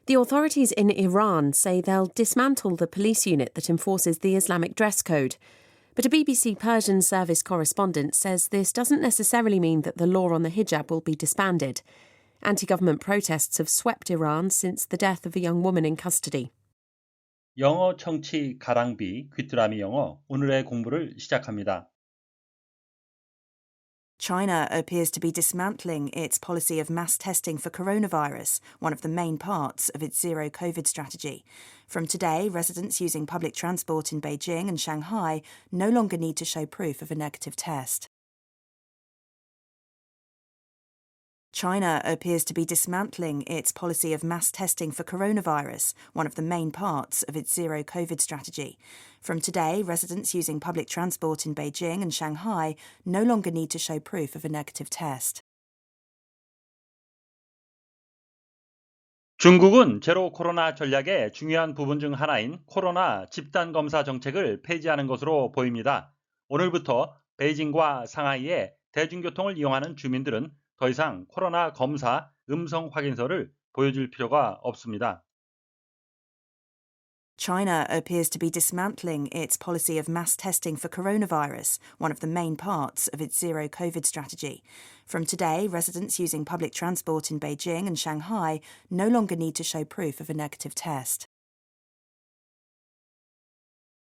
The authorities in Iran say they'll dismantle the police unit that enforces the Islamic dress code. But a BBC Persian service correspondent says this doesn't necessarily mean that the law on the hijab will be disbanded. Anti-government protests have swept Iran since the death of a young woman in custody. 영어 청취 가랑비 귀뚜라미 영어 오늘의 공부를 시작합니다. China appears to be dismantling its policy of mass testing for coronavirus, one of the main parts of its zero COVID strategy. From today, residents using public transport in Beijing and Shanghai no longer need to show proof of a negative test. China appears to be dismantling its policy of mass testing for coronavirus, one of the main parts of its zero COVID strategy. From today, residents using public transport in Beijing and Shanghai no longer need to show proof of a negative test. 중국은 제로 코로나 전략의 중요한 부분 중 하나인 코로나 집단 검사 정책을 폐지하는 것으로 보입니다. 오늘부터 베이징과 상하이의 대중교통을 이용하는 주민들은 더 이상 코로나 검사 음성 확인서를 보여줄 필요가 없습니다. China appears to be dismantling its policy of mass testing for coronavirus, one of the main parts of its zero COVID strategy. From today, residents using public transport in Beijing and Shanghai no longer need to show proof of a negative test.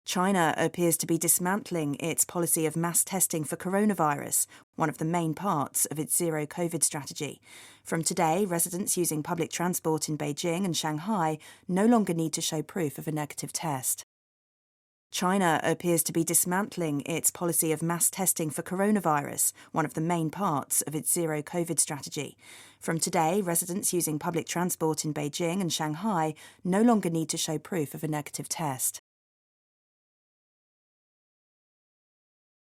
China appears to be dismantling its policy of mass testing for coronavirus, one of the main parts of its zero COVID strategy. From today, residents using public transport in Beijing and Shanghai no longer need to show proof of a negative test. China appears to be dismantling its policy of mass testing for coronavirus, one of the main parts of its zero COVID strategy. From today, residents using public transport in Beijing and Shanghai no longer need to show proof of a negative test.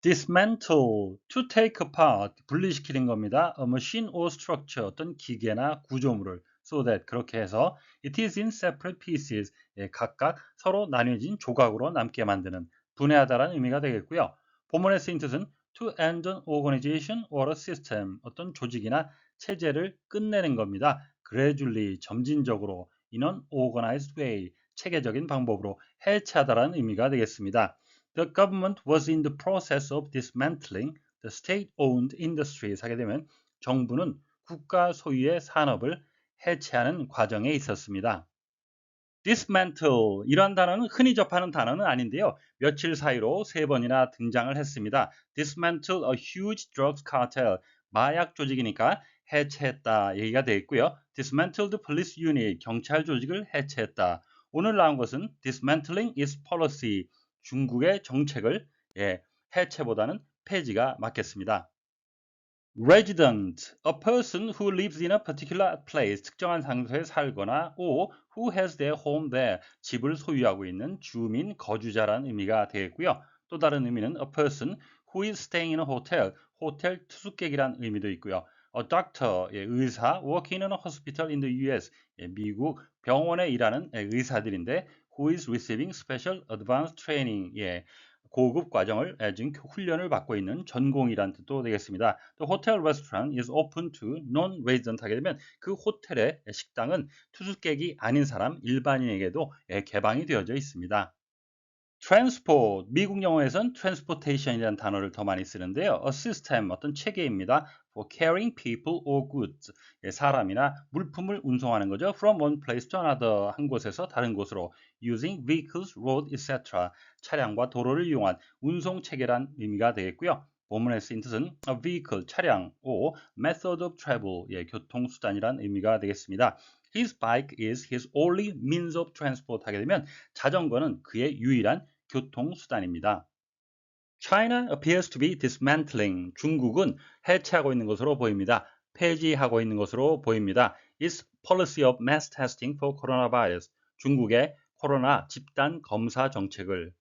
dismantle, to take apart, 분리시키는 겁니다. A machine or structure, 어떤 기계나 구조물을 so that 그렇게 해서 it is in separate pieces, 각각 서로 나뉘어진 조각으로 남게 만드는 분해하다라는 의미가 되겠고요. 본문의 쓰인 뜻은 to end an organization or a system, 어떤 조직이나 체제를 끝내는 겁니다. gradually, 점진적으로 in an organized way, 체계적인 방법으로 해체하다라는 의미가 되겠습니다. The government was in the process of dismantling the state-owned industries 하게 되면 정부는 국가 소유의 산업을 해체하는 과정에 있었습니다. dismantle, 이러한 단어는 흔히 접하는 단어는 아닌데요. 며칠 사이로 3번이나 등장을 했습니다. dismantle a huge drugs cartel, 마약 조직이니까 해체했다 얘기가 되어 있고요. dismantle the police unit, 경찰 조직을 해체했다. 오늘 나온 것은 dismantling its policy, 중국의 정책을 해체보다는 폐지가 맞겠습니다. resident, a person who lives in a particular place, 특정한 장소에 살거나 or who has their home there, 집을 소유하고 있는 주민, 거주자라는 의미가 되겠고요. 또 다른 의미는 a person who is staying in a hotel, 호텔 투숙객이라는 의미도 있고요. a doctor, 의사, working in a hospital in the US, 미국 병원에 일하는 의사들인데 who is receiving special advanced training, 고급 과정을 지금 훈련을 받고 있는 전공이란 뜻도 되겠습니다. The hotel restaurant is open to non-resident 하게 되면 그 호텔의 식당은 투숙객이 아닌 사람, 일반인에게도 개방이 되어져 있습니다. transport, 미국 영어에선 transportation이라는 단어를 더 많이 쓰는데요. a system, 어떤 체계입니다. for carrying people or goods, 사람이나 물품을 운송하는 거죠. from one place to another, 한 곳에서 다른 곳으로 using vehicles, road, etc. 차량과 도로를 이용한 운송 체계란 의미가 되겠고요. 본문에 쓰인 뜻은 a vehicle, 차량, or method of travel, 교통수단이란 의미가 되겠습니다. His bike is his only means of transport 하게 되면 자전거는 그의 유일한 교통수단입니다. China appears to be dismantling. 중국은 해체하고 있는 것으로 보입니다. 폐지하고 있는 것으로 보입니다. Its policy of mass testing for coronavirus. 중국의 코로나 집단 검사 정책을.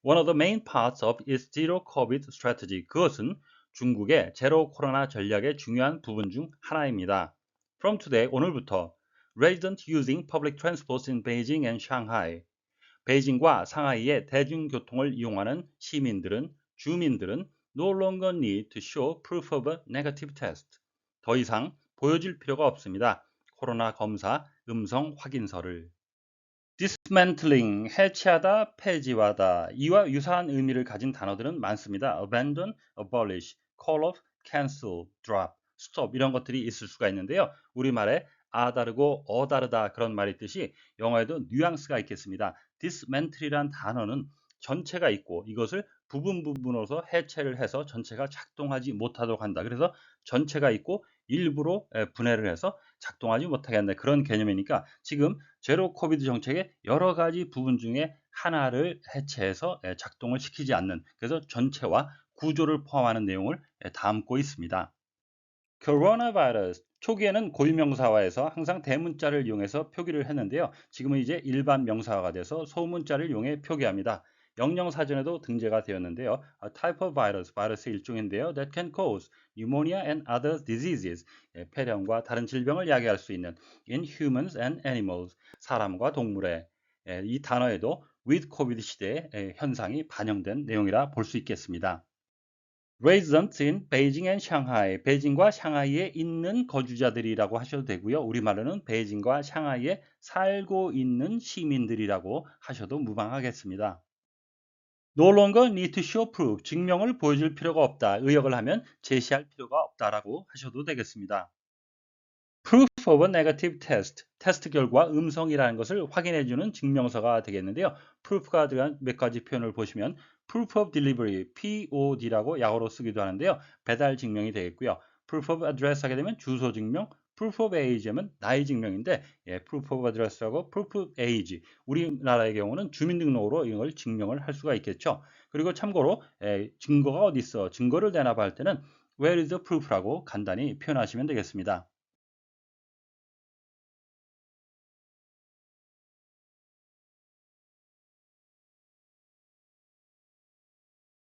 One of the main parts of its zero COVID strategy. 그것은 중국의 제로 코로나 전략의 중요한 부분 중 하나입니다. From today, 오늘부터 residents using public transport in Beijing and Shanghai. 베이징과 상하이의 대중교통을 이용하는 주민들은 no longer need to show proof of a negative test. 더 이상 보여줄 필요가 없습니다. 코로나 검사 음성 확인서를. dismantling, 해체하다, 폐지하다. 이와 유사한 의미를 가진 단어들은 많습니다. abandon, abolish, call off, cancel, drop, stop 이런 것들이 있을 수가 있는데요. 우리말에 아 다르고 어 다르다 그런 말이 있듯이 영어에도 뉘앙스가 있겠습니다. dismantle이란 단어는 전체가 있고 이것을 부분으로서 해체를 해서 전체가 작동하지 못하도록 한다. 그래서 전체가 있고 일부로 분해를 해서 작동하지 못하게 한다. 그런 개념이니까 지금 제로 코비드 정책의 여러 가지 부분 중에 하나를 해체해서 작동을 시키지 않는, 그래서 전체와 구조를 포함하는 내용을 담고 있습니다. 코로나 바이러스 초기에는 고유명사화에서 항상 대문자를 이용해서 표기를 했는데요. 지금은 이제 일반 명사화가 돼서 소문자를 이용해 표기합니다. 영영사전에도 등재가 되었는데요. A type of virus, 바이러스의 일종인데요. That can cause pneumonia and other diseases. 폐렴과 다른 질병을 야기할 수 있는 in humans and animals. 사람과 동물에. 이 단어에도 with COVID 시대의 현상이 반영된 내용이라 볼 수 있겠습니다. residents in Beijing and Shanghai, 베이징과 샹하이에 있는 거주자들이라고 하셔도 되고요. 우리말로는 베이징과 샹하이에 살고 있는 시민들이라고 하셔도 무방하겠습니다. No longer need to show proof, 증명을 보여줄 필요가 없다. 의역을 하면 제시할 필요가 없다라고 하셔도 되겠습니다. Proof of a negative test, 테스트 결과 음성이라는 것을 확인해주는 증명서가 되겠는데요. proof가 들어간 몇 가지 표현을 보시면 proof of delivery, POD라고 약어로 쓰기도 하는데요. 배달 증명이 되겠고요. proof of address 하게 되면 주소 증명, proof of age 하면 나이 증명인데 proof of address하고 proof of age, 우리나라의 경우는 주민등록으로 이걸 증명을 할 수가 있겠죠. 그리고 참고로 증거가 어디 있어? 증거를 내놔봐 할 때는 where is the proof라고 간단히 표현하시면 되겠습니다.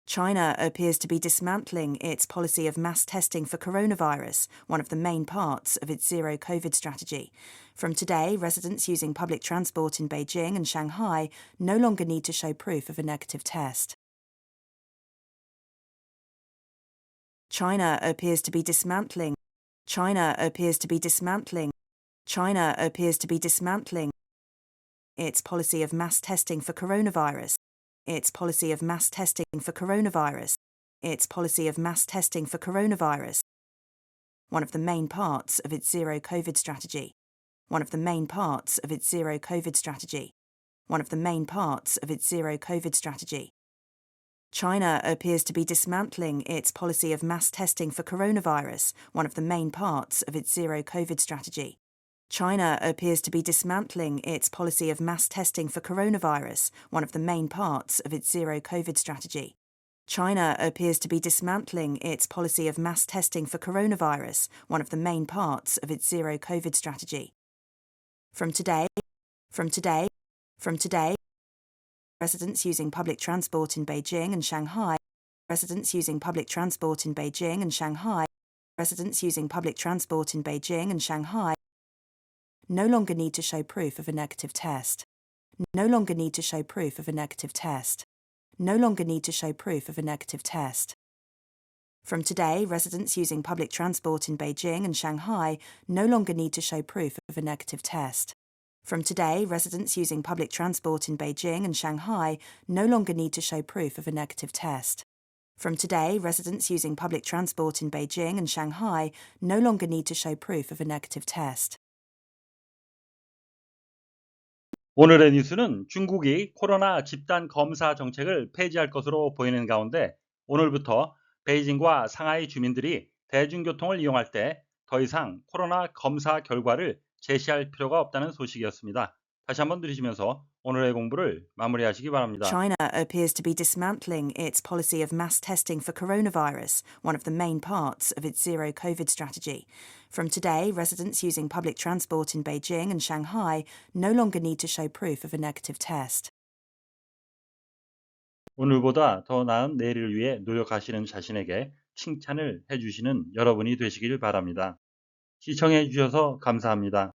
China appears to be dismantling its policy of mass testing for coronavirus, one of the main parts of its zero COVID strategy. From today, residents using public transport in Beijing and Shanghai no longer need to show proof of a negative test. China appears to be dismantling. China appears to be dismantling. China appears to be dismantling its policy of mass testing for coronavirus. Its policy of mass testing for coronavirus. Its policy of mass testing for coronavirus. One of the main parts of its zero COVID strategy. One of the main parts of its zero COVID strategy. One of the main parts of its zero COVID strategy. China appears to be dismantling its policy of mass testing for coronavirus, one of the main parts of its zero COVID strategy. China appears to be dismantling its policy of mass testing for coronavirus, one of the main parts of its zero COVID strategy. China appears to be dismantling its policy of mass testing for coronavirus, one of the main parts of its zero COVID strategy. From today, residents using public transport in Beijing and Shanghai, residents using public transport in Beijing and Shanghai, residents using public transport in Beijing and Shanghai no longer need to show proof of a negative test. No longer need to show proof of a negative test. No longer need to show proof of a negative test. From today, residents using public transport in Beijing and Shanghai no longer need to show proof of a negative test. From today, residents using public transport in Beijing and Shanghai no longer need to show proof of a negative test. From today, residents using public transport in Beijing and Shanghai no longer need to show proof of a negative test. 오늘의 뉴스는 중국이 코로나 집단 검사 정책을 폐지할 것으로 보이는 가운데 오늘부터 베이징과 상하이 주민들이 대중교통을 이용할 때 더 이상 코로나 검사 결과를 제시할 필요가 없다는 소식이었습니다. 다시 한번 들으시면서 오늘의 공부를 마무리하시기 바랍니다. China appears to be dismantling its policy of mass testing for coronavirus, one of the main parts of its zero COVID strategy. From today, residents using public transport in Beijing and Shanghai no longer need to show proof of a negative test. 오늘보다 더 나은 내일을 위해 노력하시는 자신에게 칭찬을 해주시는 여러분이 되시길 바랍니다. 시청해 주셔서 감사합니다.